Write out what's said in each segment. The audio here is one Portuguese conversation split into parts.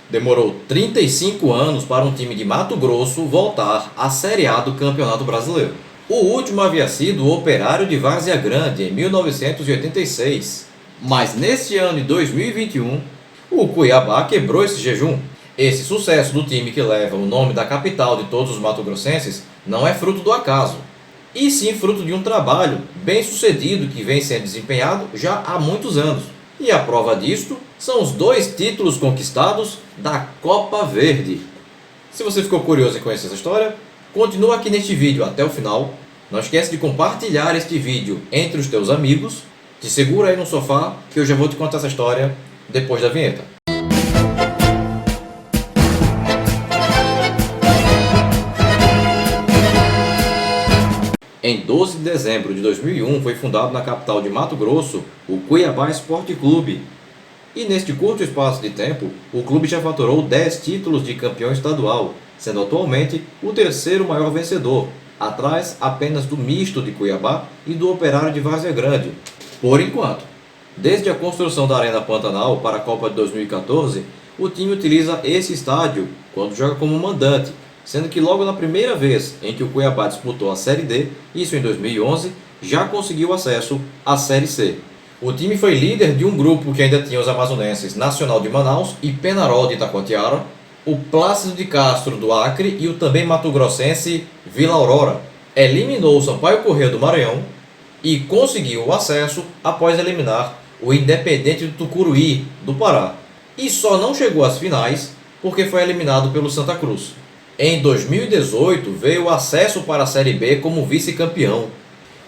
Demorou 35 anos para um time de Mato Grosso voltar à Série A do Campeonato Brasileiro. O último havia sido o Operário de Várzea Grande, em 1986. Mas neste ano de 2021, o Cuiabá quebrou esse jejum. Esse sucesso do time que leva o nome da capital de todos os mato-grossenses não é fruto do acaso, e sim fruto de um trabalho bem sucedido que vem sendo desempenhado já há muitos anos. E a prova disto são os 2 títulos conquistados da Copa Verde. Se você ficou curioso em conhecer essa história, continua aqui neste vídeo até o final. Não esquece de compartilhar este vídeo entre os teus amigos. Te segura aí no sofá que eu já vou te contar essa história depois da vinheta. Em 12 de dezembro de 2001 foi fundado na capital de Mato Grosso o Cuiabá Esporte Clube. E neste curto espaço de tempo, o clube já faturou 10 títulos de campeão estadual, sendo atualmente o 3º maior vencedor, atrás apenas do Misto de Cuiabá e do Operário de Várzea Grande, por enquanto. Desde a construção da Arena Pantanal para a Copa de 2014, o time utiliza esse estádio quando joga como mandante, sendo que logo na primeira vez em que o Cuiabá disputou a Série D, isso em 2011, já conseguiu acesso à Série C. O time foi líder de um grupo que ainda tinha os amazonenses Nacional de Manaus e Penarol de Itacoatiara, o Plácido de Castro do Acre e o também mato-grossense Vila Aurora. Eliminou o Sampaio Corrêa do Maranhão e conseguiu o acesso após eliminar o Independente do Tucuruí do Pará. E só não chegou às finais porque foi eliminado pelo Santa Cruz. Em 2018 veio o acesso para a Série B como vice-campeão.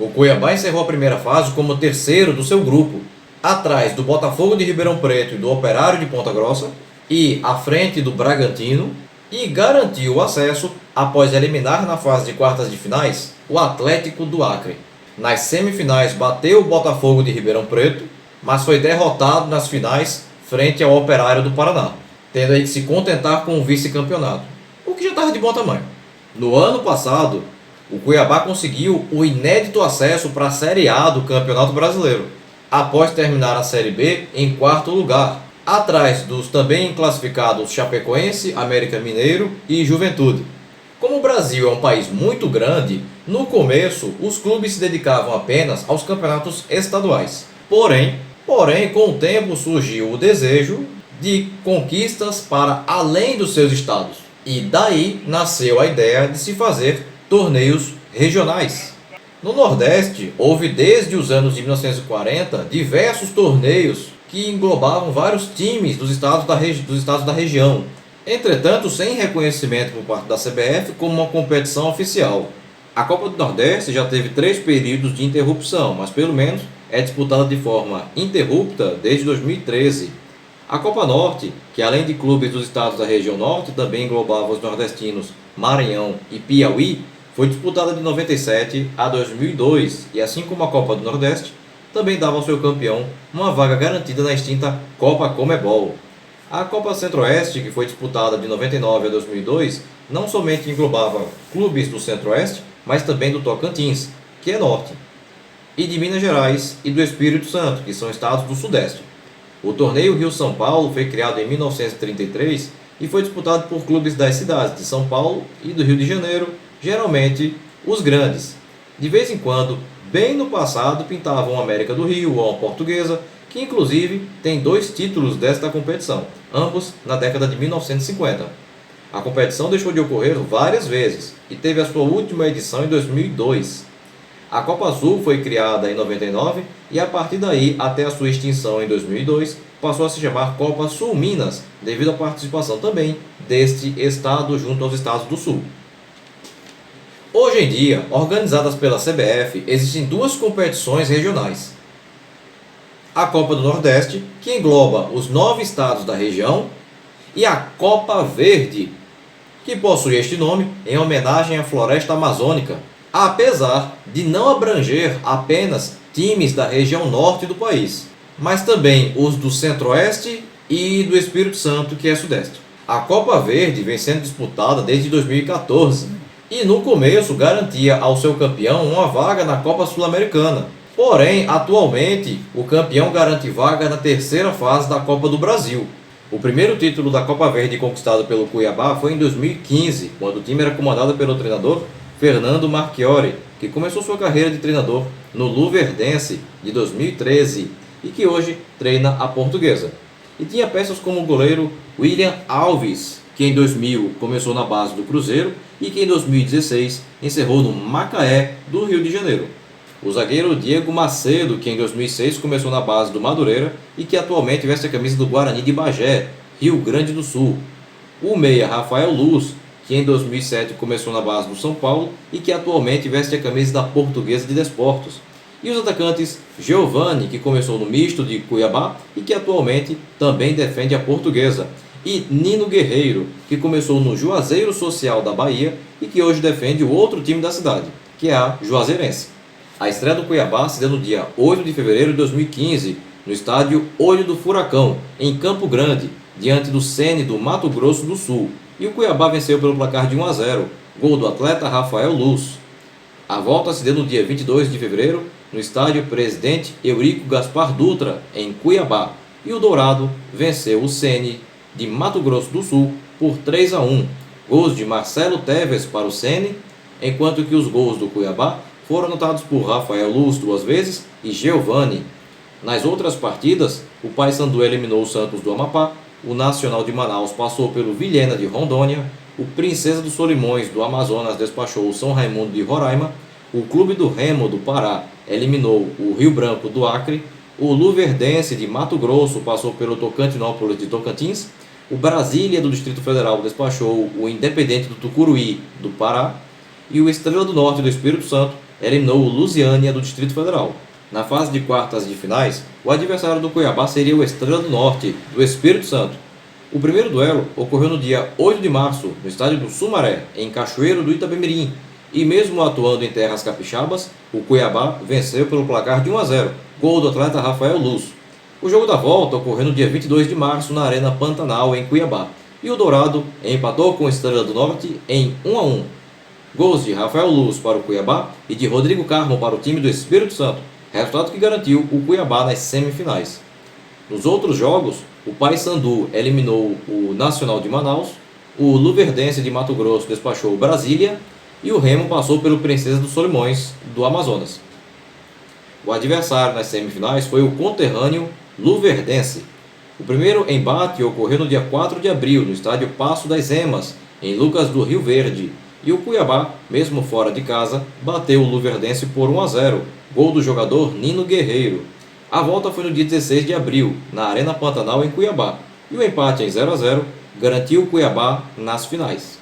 O Cuiabá encerrou a primeira fase como 3º do seu grupo, atrás do Botafogo de Ribeirão Preto e do Operário de Ponta Grossa, e à frente do Bragantino, e garantiu o acesso após eliminar na fase de quartas de finais o Atlético do Acre. Nas semifinais bateu o Botafogo de Ribeirão Preto, mas foi derrotado nas finais frente ao Operário do Paraná, tendo aí que se contentar com o vice-campeonato, o que já estava de bom tamanho. No ano passado, o Cuiabá conseguiu o inédito acesso para a Série A do Campeonato Brasileiro, após terminar a Série B em 4º lugar, atrás dos também classificados Chapecoense, América Mineiro e Juventude. Como o Brasil é um país muito grande, no começo os clubes se dedicavam apenas aos campeonatos estaduais. Porém, com o tempo surgiu o desejo de conquistas para além dos seus estados. E daí nasceu a ideia de se fazer torneios regionais. No Nordeste, houve desde os anos de 1940 diversos torneios que englobavam vários times dos estados da região. Entretanto, sem reconhecimento por parte da CBF como uma competição oficial. A Copa do Nordeste já teve 3 períodos de interrupção, mas pelo menos é disputada de forma ininterrupta desde 2013. A Copa Norte, que além de clubes dos estados da região norte, também englobava os nordestinos Maranhão e Piauí, foi disputada de 97 a 2002 e, assim como a Copa do Nordeste, também dava ao seu campeão uma vaga garantida na extinta Copa Comebol. A Copa Centro-Oeste, que foi disputada de 99 a 2002, não somente englobava clubes do Centro-Oeste, mas também do Tocantins, que é norte, e de Minas Gerais e do Espírito Santo, que são estados do Sudeste. O torneio Rio-São Paulo foi criado em 1933 e foi disputado por clubes das cidades de São Paulo e do Rio de Janeiro, geralmente os grandes. De vez em quando, bem no passado, pintavam a América do Rio ou a Portuguesa, que inclusive tem 2 títulos desta competição, ambos na década de 1950. A competição deixou de ocorrer várias vezes e teve a sua última edição em 2002. A Copa Sul foi criada em 99 e a partir daí, até a sua extinção em 2002, passou a se chamar Copa Sul Minas, devido à participação também deste estado junto aos estados do Sul. Hoje em dia, organizadas pela CBF, existem 2 competições regionais. A Copa do Nordeste, que engloba os 9 estados da região, e a Copa Verde, que possui este nome em homenagem à floresta amazônica, apesar de não abranger apenas times da região norte do país, mas também os do Centro-Oeste e do Espírito Santo, que é Sudeste. A Copa Verde vem sendo disputada desde 2014 e no começo garantia ao seu campeão uma vaga na Copa Sul-Americana. Porém, atualmente, o campeão garante vaga na 3ª fase da Copa do Brasil. O primeiro título da Copa Verde conquistado pelo Cuiabá foi em 2015, quando o time era comandado pelo treinador Fernando Marchiori, que começou sua carreira de treinador no Luverdense de 2013 e que hoje treina a Portuguesa. E tinha peças como o goleiro William Alves, que em 2000 começou na base do Cruzeiro e que em 2016 encerrou no Macaé, do Rio de Janeiro. O zagueiro Diego Macedo, que em 2006 começou na base do Madureira e que atualmente veste a camisa do Guarani de Bagé, Rio Grande do Sul. O meia Rafael Luz, que em 2007 começou na base do São Paulo e que atualmente veste a camisa da Portuguesa de Desportos. E os atacantes Giovani, que começou no misto de Cuiabá e que atualmente também defende a Portuguesa. E Nino Guerreiro, que começou no Juazeiro Social da Bahia e que hoje defende o outro time da cidade, que é a Juazeirense. A estreia do Cuiabá se deu no dia 8 de fevereiro de 2015, no estádio Olho do Furacão, em Campo Grande, diante do Sene do Mato Grosso do Sul. E o Cuiabá venceu pelo placar de 1-0, gol do atleta Rafael Luz. A volta se deu no dia 22 de fevereiro, no estádio Presidente Eurico Gaspar Dutra, em Cuiabá. E o Dourado venceu o Sene de Mato Grosso do Sul por 3-1. Gols de Marcelo Teves para o Sene, enquanto que os gols do Cuiabá foram anotados por Rafael Luz 2 vezes e Giovani. Nas outras partidas, o Paysandu eliminou o Santos do Amapá, o Nacional de Manaus passou pelo Vilhena de Rondônia, o Princesa dos Solimões do Amazonas despachou o São Raimundo de Roraima, o Clube do Remo do Pará eliminou o Rio Branco do Acre, o Luverdense de Mato Grosso passou pelo Tocantinópolis de Tocantins, o Brasília do Distrito Federal despachou o Independente do Tucuruí do Pará e o Estrela do Norte do Espírito Santo eliminou o Lusiânia do Distrito Federal. Na fase de quartas de finais, o adversário do Cuiabá seria o Estrela do Norte do Espírito Santo. O primeiro duelo ocorreu no dia 8 de março, no estádio do Sumaré, em Cachoeiro do Itapemirim, e mesmo atuando em terras capixabas, o Cuiabá venceu pelo placar de 1-0, gol do atleta Rafael Luz. O jogo da volta ocorreu no dia 22 de março na Arena Pantanal, em Cuiabá, e o Dourado empatou com o Estrela do Norte em 1-1. Gols de Rafael Luz para o Cuiabá e de Rodrigo Carmo para o time do Espírito Santo, resultado que garantiu o Cuiabá nas semifinais. Nos outros jogos, o Paysandu eliminou o Nacional de Manaus, o Luverdense de Mato Grosso despachou o Brasília e o Remo passou pelo Princesa dos Solimões do Amazonas. O adversário nas semifinais foi o conterrâneo Luverdense. O primeiro embate ocorreu no dia 4 de abril, no estádio Paço das Emas, em Lucas do Rio Verde, e o Cuiabá, mesmo fora de casa, bateu o Luverdense por 1-0, gol do jogador Nino Guerreiro. A volta foi no dia 16 de abril, na Arena Pantanal, em Cuiabá, e o empate em 0-0 garantiu o Cuiabá nas finais.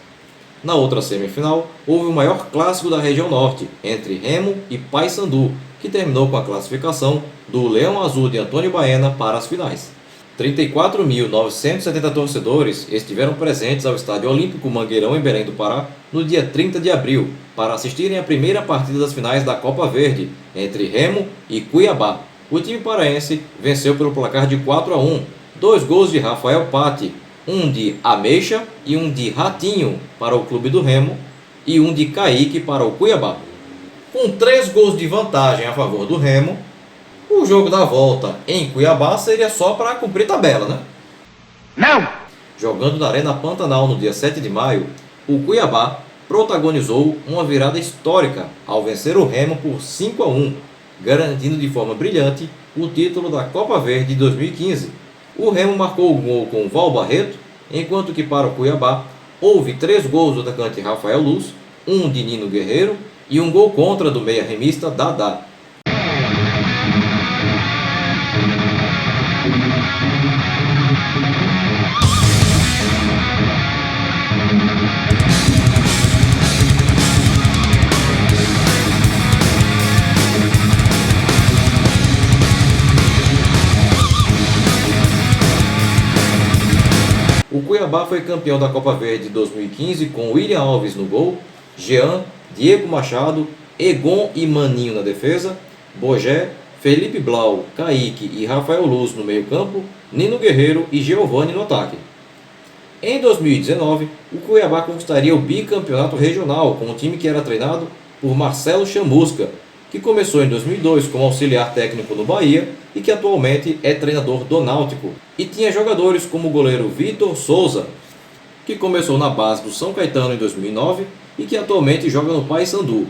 Na outra semifinal, houve o maior clássico da região norte, entre Remo e Paysandu, que terminou com a classificação do Leão Azul de Antônio Baena para as finais. 34.970 torcedores estiveram presentes ao Estádio Olímpico Mangueirão, em Belém do Pará, no dia 30 de abril, para assistirem à primeira partida das finais da Copa Verde, entre Remo e Cuiabá. O time paraense venceu pelo placar de 4-1, 2 gols de Rafael Patti, um de Ameixa e um de Ratinho para o clube do Remo e um de Kaique para o Cuiabá. Com 3 gols de vantagem a favor do Remo, o jogo da volta em Cuiabá seria só para cumprir tabela, né? Não! Jogando na Arena Pantanal no dia 7 de maio, o Cuiabá protagonizou uma virada histórica ao vencer o Remo por 5-1, garantindo de forma brilhante o título da Copa Verde de 2015. O Remo marcou o gol com Val Barreto, enquanto que para o Cuiabá houve 3 gols do atacante Rafael Luz, um de Nino Guerreiro e um gol contra do meia-remista Dadá. O Cuiabá foi campeão da Copa Verde de 2015 com William Alves no gol, Jean, Diego Machado, Egon e Maninho na defesa, Bogé, Felipe Blau, Kaique e Rafael Luz no meio-campo, Nino Guerreiro e Giovani no ataque. Em 2019, o Cuiabá conquistaria o bicampeonato regional com um time que era treinado por Marcelo Chamusca que começou em 2002 como auxiliar técnico no Bahia e que atualmente é treinador do Náutico. E tinha jogadores como o goleiro Vitor Souza, que começou na base do São Caetano em 2009 e que atualmente joga no Paysandu.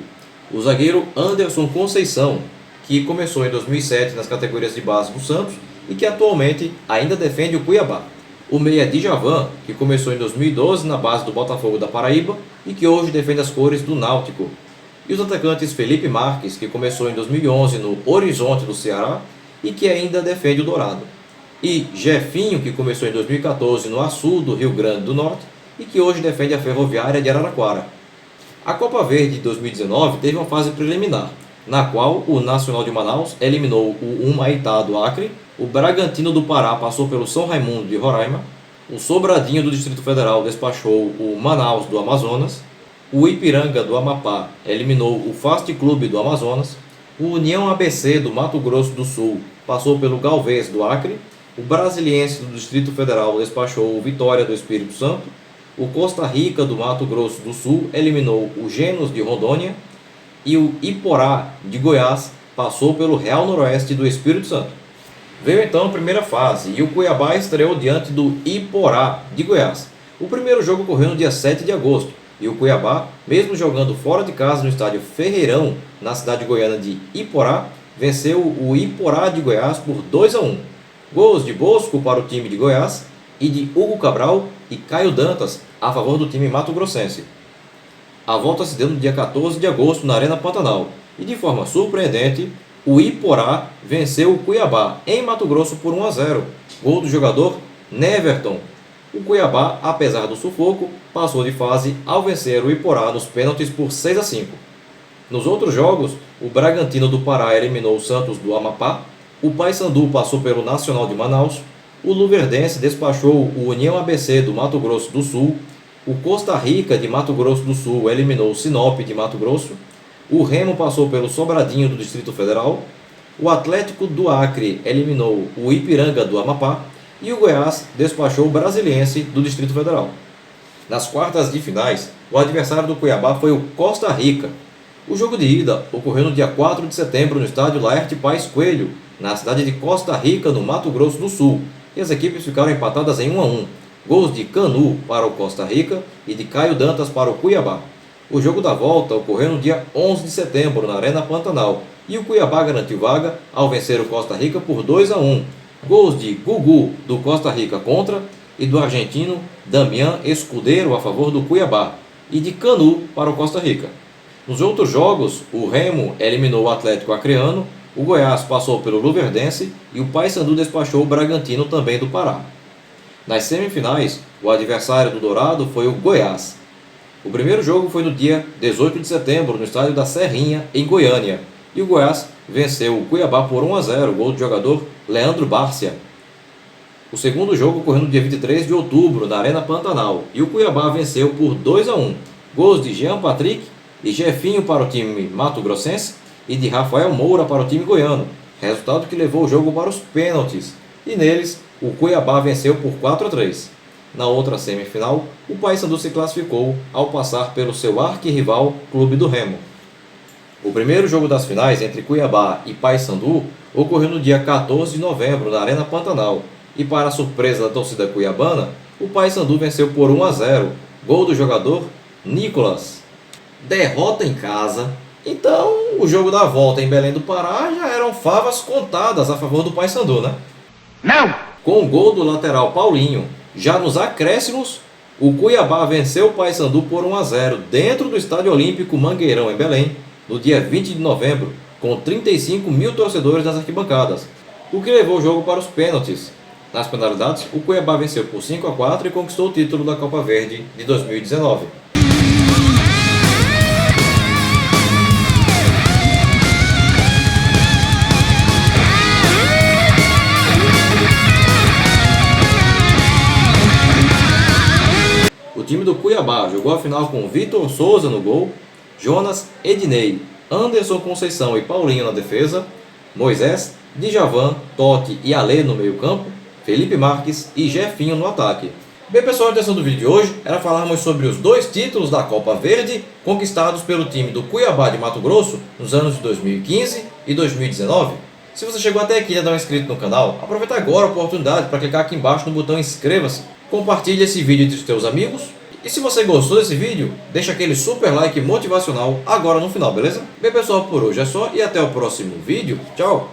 O zagueiro Anderson Conceição, que começou em 2007 nas categorias de base do Santos e que atualmente ainda defende o Cuiabá. O meia Djavan, que começou em 2012 na base do Botafogo da Paraíba e que hoje defende as cores do Náutico. E os atacantes Felipe Marques, que começou em 2011 no Horizonte do Ceará e que ainda defende o Dourado. E Jefinho, que começou em 2014 no Açu do Rio Grande do Norte e que hoje defende a Ferroviária de Araraquara. A Copa Verde de 2019 teve uma fase preliminar, na qual o Nacional de Manaus eliminou o Humaitá do Acre, o Bragantino do Pará passou pelo São Raimundo de Roraima, o Sobradinho do Distrito Federal despachou o Manaus do Amazonas, o Ipiranga do Amapá eliminou o Fast Clube do Amazonas, o União ABC do Mato Grosso do Sul passou pelo Galvez do Acre, o Brasiliense do Distrito Federal despachou o Vitória do Espírito Santo, o Costa Rica do Mato Grosso do Sul eliminou o Genos de Rondônia e o Iporá de Goiás passou pelo Real Noroeste do Espírito Santo. Veio então a primeira fase e o Cuiabá estreou diante do Iporá de Goiás. O primeiro jogo ocorreu no dia 7 de agosto e o Cuiabá, mesmo jogando fora de casa no estádio Ferreirão, na cidade goiana de Iporá, venceu o Iporá de Goiás por 2-1. Gols de Bosco para o time de Goiás e de Hugo Cabral e Caio Dantas a favor do time mato-grossense. A volta se deu no dia 14 de agosto na Arena Pantanal e, de forma surpreendente, o Iporá venceu o Cuiabá em Mato Grosso por 1-0, gol do jogador Neverton. O Cuiabá, apesar do sufoco, passou de fase ao vencer o Iporá nos pênaltis por 6-5. Nos outros jogos, o Bragantino do Pará eliminou o Santos do Amapá, o Paysandu passou pelo Nacional de Manaus, o Luverdense despachou o União ABC do Mato Grosso do Sul, o Costa Rica de Mato Grosso do Sul eliminou o Sinop de Mato Grosso, o Remo passou pelo Sobradinho do Distrito Federal, o Atlético do Acre eliminou o Ipiranga do Amapá e o Goiás despachou o Brasiliense do Distrito Federal. Nas quartas de finais, o adversário do Cuiabá foi o Costa Rica. O jogo de ida ocorreu no dia 4 de setembro no estádio Laerte Paes Coelho, na cidade de Costa Rica, no Mato Grosso do Sul, e as equipes ficaram empatadas em 1-1. Gols de Canu para o Costa Rica e de Caio Dantas para o Cuiabá. O jogo da volta ocorreu no dia 11 de setembro na Arena Pantanal e o Cuiabá garantiu vaga ao vencer o Costa Rica por 2-1. Gols de Gugu do Costa Rica contra e do argentino Damián Escudeiro a favor do Cuiabá e de Canu para o Costa Rica. Nos outros jogos, o Remo eliminou o Atlético Acreano, o Goiás passou pelo Luverdense e o Paysandu despachou o Bragantino também do Pará. Nas semifinais, o adversário do Dourado foi o Goiás. O primeiro jogo foi no dia 18 de setembro no estádio da Serrinha, em Goiânia, e o Goiás venceu o Cuiabá por 1-0, gol do jogador Leandro Bárcia. O segundo jogo ocorreu no dia 23 de outubro na Arena Pantanal e o Cuiabá venceu por 2-1, gols de Jean Patrick e Jefinho para o time mato-grossense e de Rafael Moura para o time goiano, resultado que levou o jogo para os pênaltis, e neles o Cuiabá venceu por 4-3. Na outra semifinal, o Paysandu se classificou ao passar pelo seu arquirrival Clube do Remo. O primeiro jogo das finais entre Cuiabá e Paysandu ocorreu no dia 14 de novembro na Arena Pantanal, e para a surpresa da torcida cuiabana, o Paysandu venceu por 1-0, gol do jogador Nicolas. Derrota em casa. Então, o jogo da volta em Belém do Pará já eram favas contadas a favor do Paysandu, né? Não! Com o gol do lateral Paulinho, já nos acréscimos, o Cuiabá venceu o Paysandu por 1-0 dentro do Estádio Olímpico Mangueirão, em Belém, no dia 20 de novembro, com 35 mil torcedores nas arquibancadas, o que levou o jogo para os pênaltis. Nas penalidades, o Cuiabá venceu por 5-4 e conquistou o título da Copa Verde de 2019. O time do Cuiabá jogou a final com Vitor Souza no gol, Jonas, Ednei, Anderson Conceição e Paulinho na defesa, Moisés, Djavan, Totti e Alê no meio campo, Felipe Marques e Jefinho no ataque. Bem pessoal, a intenção do vídeo de hoje era falarmos sobre os 2 títulos da Copa Verde conquistados pelo time do Cuiabá de Mato Grosso nos anos de 2015 e 2019. Se você chegou até aqui e ainda não é inscrito no canal, aproveita agora a oportunidade para clicar aqui embaixo no botão inscreva-se, compartilhe esse vídeo entre os seus amigos e se você gostou desse vídeo, deixa aquele super like motivacional agora no final, beleza? Bem pessoal, por hoje é só e até o próximo vídeo. Tchau!